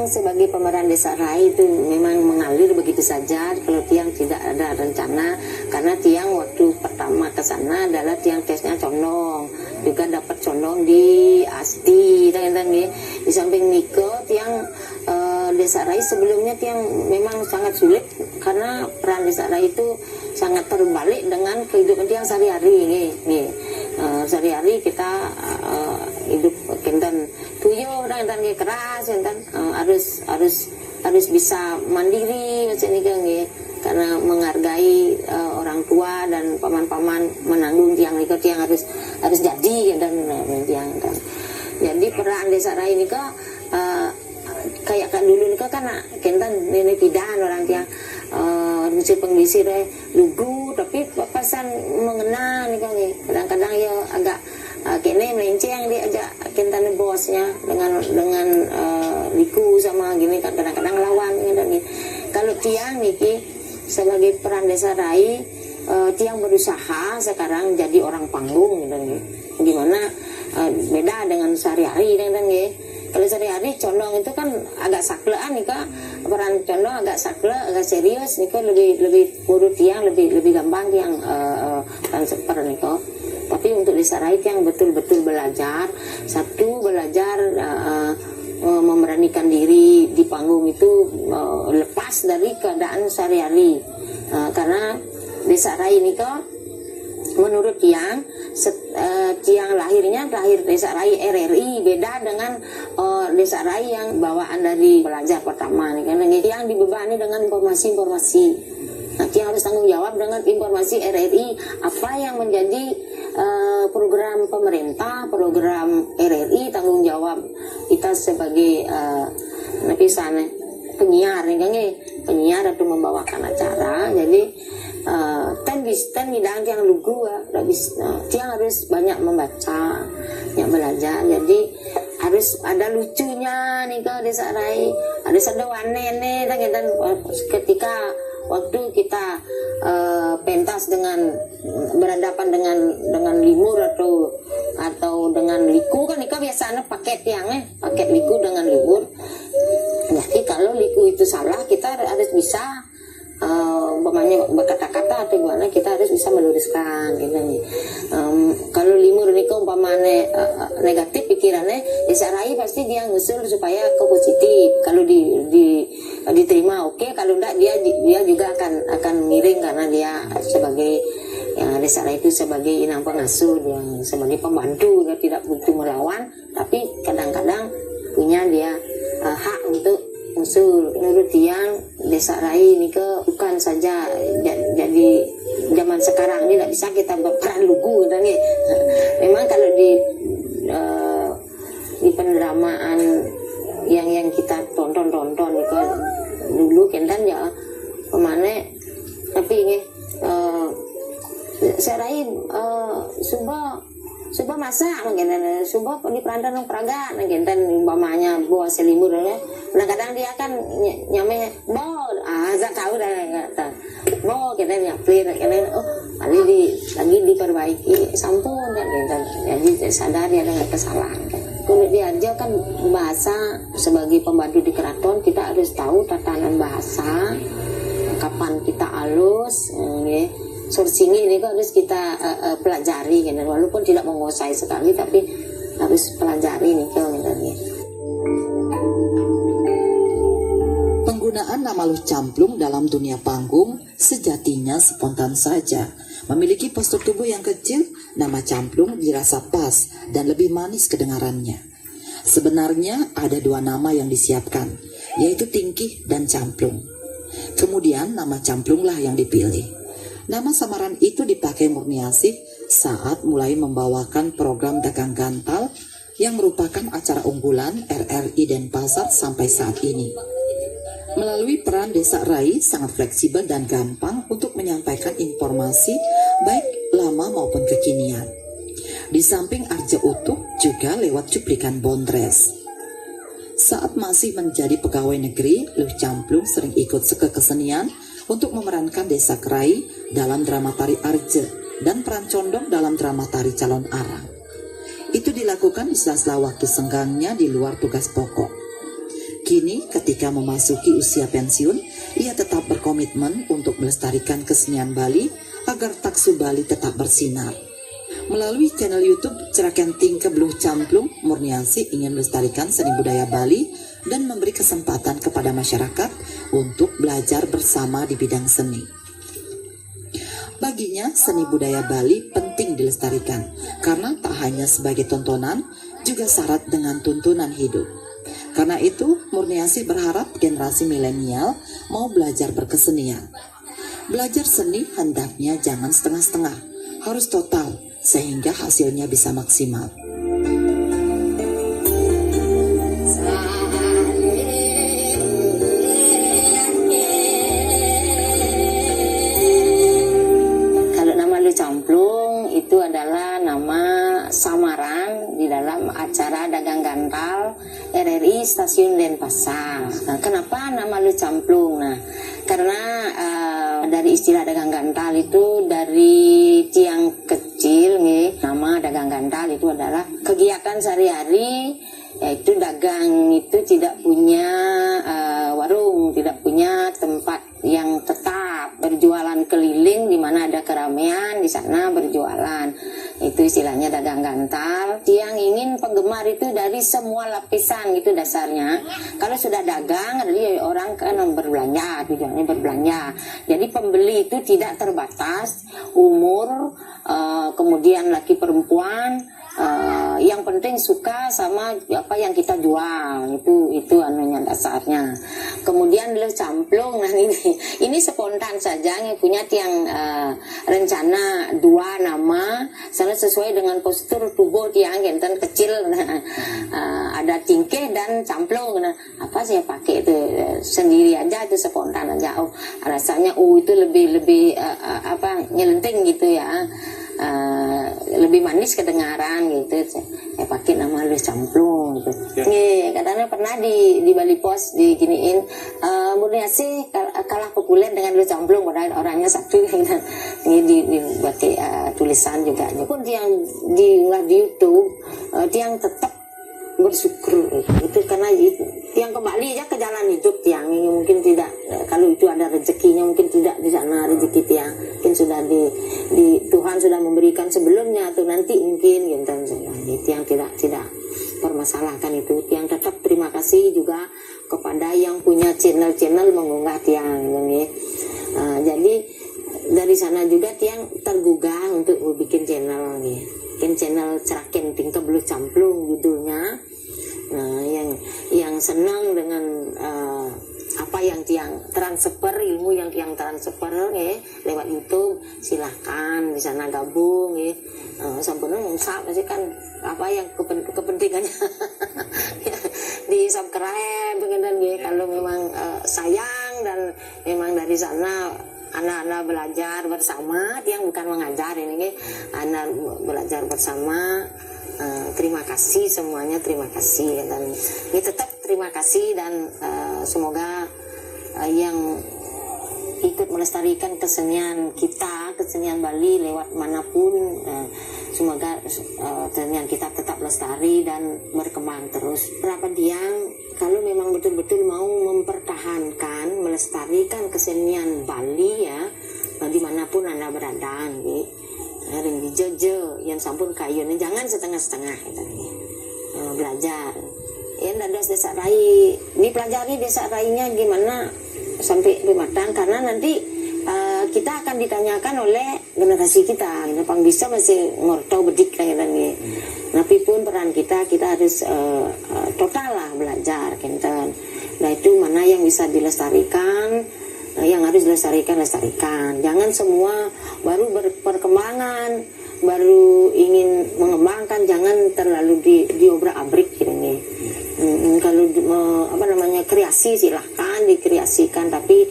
sebagai pemeran Desa Rai itu memang mengalir begitu saja kalau Tiang tidak ada rencana, karena Tiang waktu pertama ke sana adalah Tiang tesnya condong, juga dapat condong di Asti dan di samping Niko Tiang Desa Rai sebelumnya Tiang memang sangat sulit karena peran Desa Rai itu sangat terbalik dengan kehidupan Tiang sehari-hari sehari-hari kita hidup kenten tuyo dan keras harus bisa mandiri macam ini kan karena menghargai orang tua dan paman-paman menanggung Tiang harus jadi dan Tiang kan. Jadi peran Desa Rai ini kok kayak kan dulu nih kan kenten nenek pidan orang Tiang mesti pengisi lugu tapi papasan mengena nih kan kadang-kadang ya agak kene melenceng dia ajak kenten bosnya dengan liku sama gini kan kadang-kadang lawan dan kalau Tiang niki sebagai peran Desa Rai Tiang berusaha sekarang jadi orang panggung dan gimana beda dengan sehari-hari dan kalau sehari-hari condong itu kan agak saklean nih kak, peran condong agak sakle, agak serius nih kak, lebih urut Tiang lebih gampang Tiang transfer nih kak. Tapi untuk Desa Rai Tiang betul-betul belajar, memberanikan diri di panggung itu lepas dari keadaan sehari-hari, karena Desa Rai ini kak menurut Tiang lahir Desa Rai RRI beda dengan Desa Rai yang bawaan dari belajar pertama nih karena Tiang dibebani dengan informasi. Nah, Tiang harus tanggung jawab dengan informasi RRI apa yang menjadi program pemerintah, program RRI, tanggung jawab kita sebagai penyiar nih kan penyiar atau membawakan acara. Jadi ten bidang Tiang lugu Tiang harus banyak membaca, banyak belajar. Jadi harus ada lucunya nih ke Desa Rai, harus ada wanene dan ketika waktu kita pentas berhadapan dengan limur atau dengan liku kan Ika biasanya paket liku dengan limur. Jadi kalau liku itu salah kita harus bisa berkata-kata atau gimana kita harus bisa meluruskan gitu nih. Kalau limur ini umpamanya negatif pikirannya Desa Rai pasti dia ngusul supaya ke positif. Kalau diterima oke, kalau enggak dia juga akan miring karena dia sebagai Desa Rai itu sebagai inang pengasuh, yang sebagai pembantu, dia tidak butuh melawan, tapi kadang-kadang punya dia hak untuk usul. Menurut Tiang Desa Rai ini bukan saja jadi zaman sekarang ini tidak bisa kita berperan lugu dan memang kalau di pendramaan yang kita tonton dulu kentan ya kemana tapi ini Desa Rai Suba masak mungkin, Suba di perantan peraga mungkin dan umpamanya bawa selimur kadang dia kan nyame bo azak tahu dah kata bo kita nyaplir lagi diperbaiki sampun kan jadi sadar dia ada kesalahan kan. Kalau diajar kan bahasa sebagai pembantu di keraton kita harus tahu tatanan bahasa, kapan kita halus sourcing ini harus kita pelajari gitu. Walaupun tidak menguasai sekali tapi harus pelajari nih gitu. Penggunaan nama Luh Camplung dalam dunia panggung sejatinya spontan saja. Memiliki postur tubuh yang kecil, nama Camplung dirasa pas dan lebih manis kedengarannya. Sebenarnya ada dua nama yang disiapkan, yaitu Tingkih dan Camplung. Kemudian nama Camplunglah yang dipilih. Nama samaran itu dipakai Murniasih saat mulai membawakan program Dagang Gantal yang merupakan acara unggulan RRI Denpasar sampai saat ini. Melalui peran Desa Rai sangat fleksibel dan gampang untuk menyampaikan informasi baik lama maupun kekinian. Di samping arja utuh juga lewat cuplikan bondres. Saat masih menjadi pegawai negeri, Luh Camplung sering ikut kesenian untuk memerankan Desa Rai dalam drama tari Arje dan peran condong dalam drama tari Calon Arang. Itu dilakukan di sela-sela waktu senggangnya di luar tugas pokok. Kini ketika memasuki usia pensiun, ia tetap berkomitmen untuk melestarikan kesenian Bali agar taksu Bali tetap bersinar. Melalui channel YouTube Cerakenting Kebluh Camplung, Murniasi ingin melestarikan seni budaya Bali dan memberi kesempatan kepada masyarakat untuk belajar bersama di bidang seni. Baginya, seni budaya Bali penting dilestarikan karena tak hanya sebagai tontonan, juga syarat dengan tuntunan hidup. Karena itu, Murniasi berharap generasi milenial mau belajar berkesenian. Belajar seni hendaknya jangan setengah-setengah, harus total, sehingga hasilnya bisa maksimal. Kalau nama Lu Camplung itu adalah nama samaran di dalam acara dagang gantal RRI Stasiun Denpasar. Nah, kenapa nama Lu Camplung? Nah, karena dari istilah dagang gantal itu dari tiang kecil nih, nama dagang gantal itu adalah kegiatan sehari-hari, yaitu dagang itu tidak punya warung, tidak punya tempat yang tetap, berjualan keliling di mana ada keramaian di sana berjualan. Itu istilahnya dagang gantal. Yang ingin penggemar itu dari semua lapisan itu dasarnya. Kalau sudah dagang, jadi orang kan berbelanja, tujuannya berbelanja. Jadi pembeli itu tidak terbatas umur, kemudian laki perempuan. Yang penting suka sama apa yang kita jual, itu anunya dasarnya. Kemudian Lu Camplung, nah ini spontan saja, yang punya tiang rencana dua nama, sana sesuai dengan postur tubuh tiang genten kecil, ada tingkeh dan camplung. Nah, apa saya pakai itu sendiri aja, itu spontan aja. Oh, rasanya itu lebih nyelenting gitu ya. Lebih manis kedengaran gitu. Saya pakai nama Lu Camplung gitu. Nih, katanya pernah di Bali Pos diginiin, Murniasi kalah populer dengan Lu Camplung, padahal orangnya satu gitu. Ini dibuat tulisan juga. Pun yang diunggah di YouTube, yang tetap bersyukur itu karena yang kembali aja ke jalan hidup tiang ini mungkin tidak, kalau itu ada rezekinya mungkin tidak di sana rezeki tiang mungkin sudah di Tuhan sudah memberikan sebelumnya atau nanti mungkin gitu. Tiang tidak permasalahkan itu. Tiang tetap terima kasih juga kepada yang punya channel mengunggah tiang gitu. Jadi dari sana juga tiang tergugah untuk bikin channel gitu. Bikin channel Cerakenting Kebluh Camplung judulnya. Nah, yang senang dengan apa yang tiang transfer, ilmu yang tiang transfer lewat YouTube, silahkan di sana gabung sampurna ngusap sih kan apa yang kepentingannya di subscribe dan kalau memang sayang dan memang dari sana anak-anak belajar bersama, tiang bukan mengajar ini, anak belajar bersama. Terima kasih semuanya, terima kasih dan ini tetap terima kasih dan semoga yang ikut melestarikan kesenian kita, kesenian Bali lewat manapun, semoga kesenian kita tetap lestari dan berkembang terus. Berapa tiang kalau memang betul-betul mau mempertahankan, melestarikan kesenian Bali ya, dimanapun Anda berada, ring di jojo yang sampun kayunya jangan setengah-setengah belajar. Ada desa rai, dipelajari desa rainya gimana sampai matang, karena nanti kita akan ditanyakan oleh generasi kita. Pang bisa masih ngortau bedik lah Tapi pun peran kita harus total lah belajar kenten. Nah itu mana yang bisa dilestarikan, yang harus dilestarikan. Jangan semua baru berperkembangan, baru ingin mengembangkan, jangan terlalu diobrak-abrik gitu nih. Kalau kreasi silahkan dikreasikan, tapi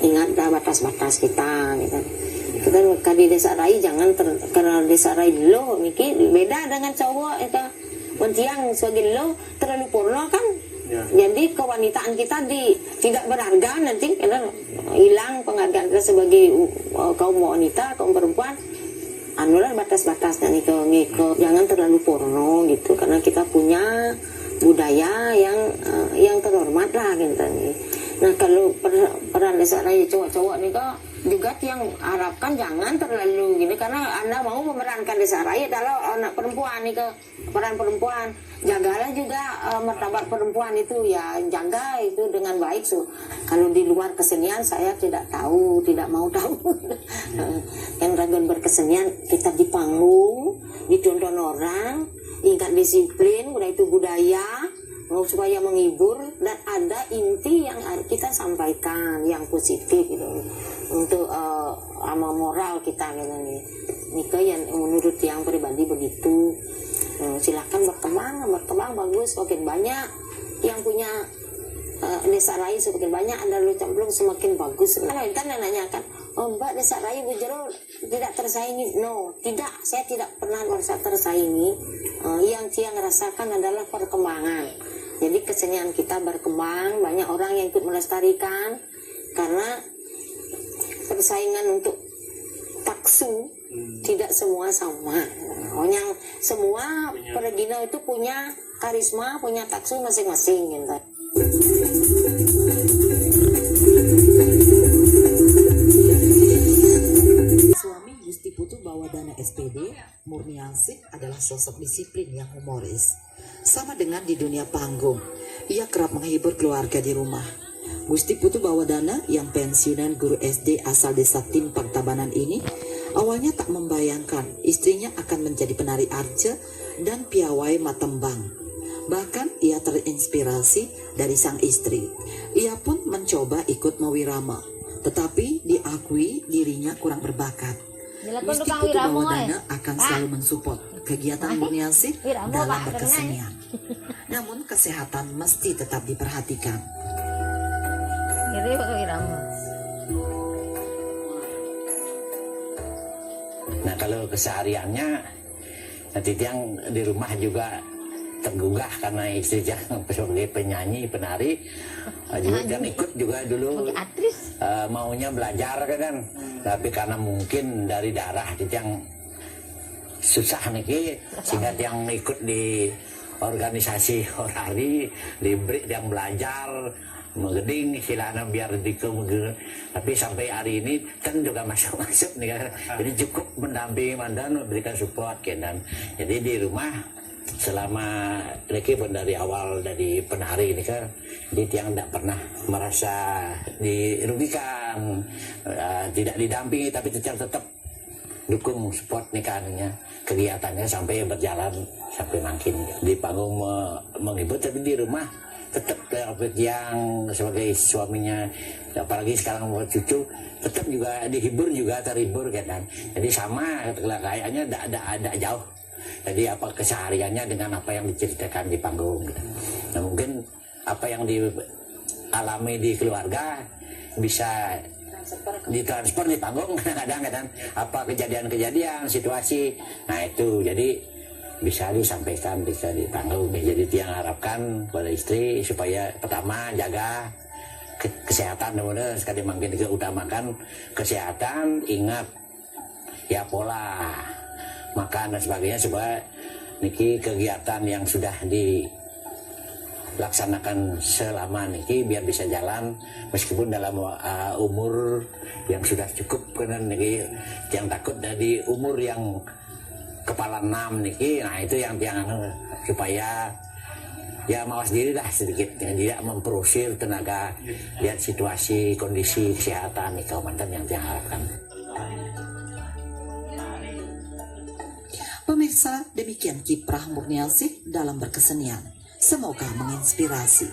ingat dah batas-batas kita gitu. Kita di desa rai jangan karena desa rai lo mikir beda dengan cowok itu. Tiang sebagai lo terlalu porno kan. Ya. Jadi kewanitaan kita tidak berharga, nanti karena hilang penghargaan kita sebagai kaum wanita, kaum perempuan. Anulah batas-batas dan itu jangan terlalu porno gitu, karena kita punya budaya yang terhormat lah gitu nih. Nah kalau peran desa raya cowok-cowok nih kok juga yang harapkan jangan terlalu gini, karena Anda mau memerankan desa raya kalau anak perempuan nih ke peran perempuan, jagalah juga martabat perempuan itu ya, jaga itu dengan baik. So, kalau di luar kesenian saya tidak tahu, tidak mau tahu. Yang ragon berkesenian kita di panggung, ditonton orang, ingat disiplin, udah itu budaya, supaya menghibur dan ada inti yang kita sampaikan yang positif gitu untuk sama moral kita gitu nih. Nika yang menurut yang pribadi begitu. Silakan berkembang bagus, semakin banyak yang punya desa raya semakin banyak, Anda lu Camplung semakin bagus. Kan nanyakan, oh Mbak desa raya Bujero tidak tersaingi? No, tidak, saya tidak pernah merasa tersaingi. Yang rasakan adalah perkembangan. Jadi kesenian kita berkembang, banyak orang yang ikut melestarikan, karena persaingan untuk taksu tidak semua sama. Yang semua Pergino itu punya karisma, punya taksu masing-masing gitu. Suami Gusti Putu Bawadana SPD, Murniansih adalah sosok disiplin yang humoris. Sama dengan di dunia panggung, ia kerap menghibur keluarga di rumah. Gusti Putu Bawadana yang pensiunan guru SD asal desa Timpang Tabanan ini awalnya tak membayangkan istrinya akan menjadi penari arce dan piawai matembang. Bahkan ia terinspirasi dari sang istri. Ia pun mencoba ikut mawirama, tetapi diakui dirinya kurang berbakat. Gusti Putu Bawadana akan selalu mensupport kegiatan Murniansih dalam berkesenian. Namun kesehatan mesti tetap diperhatikan. Nah kalau kesehariannya nanti yang di rumah juga tergugah karena istri yang sebagai penyanyi, penari juga kan ikut juga dulu maunya belajar kan, tapi karena mungkin dari darah yang susah nih sehingga yang ikut di organisasi orari librik yang belajar menggeding istilahnya biar tapi sampai hari ini kan juga masuk nih kan, jadi cukup mendampingi mandan, memberikan support kan. Jadi di rumah selama Reki pun dari awal dari penari ini kan, jadi yang tidak pernah merasa dirugikan, tidak didampingi, tapi tetap dukung support nih kan kegiatannya sampai berjalan sampai makin di panggung menghibur, tapi di rumah tetap yang sebagai suaminya, apalagi sekarang buat cucu, tetap juga dihibur juga terhibur kan. Jadi sama kayaknya tidak jauh. Jadi apa kesehariannya dengan apa yang diceritakan di panggung gitu. Nah mungkin apa yang dialami di keluarga bisa ditransfer di panggung kadang-kadang apa kejadian-kejadian situasi, nah itu jadi bisa disampaikan di panggung. Jadi yang harapkan pada istri supaya pertama jaga kesehatan, benar sekali makin diutamakan kesehatan, ingat ya pola makan dan sebagainya supaya niki kegiatan yang sudah dilaksanakan selama niki biar bisa jalan meskipun dalam umur yang sudah cukup, karena niki yang takut dari umur yang kepala 6 niki, nah itu yang supaya ya mawas diri lah sedikit, tidak memperusir tenaga, lihat situasi kondisi kesehatan nih mantan yang diharapkan. Pemirsa, demikian kiprah Murniansih dalam berkesenian. Semoga menginspirasi.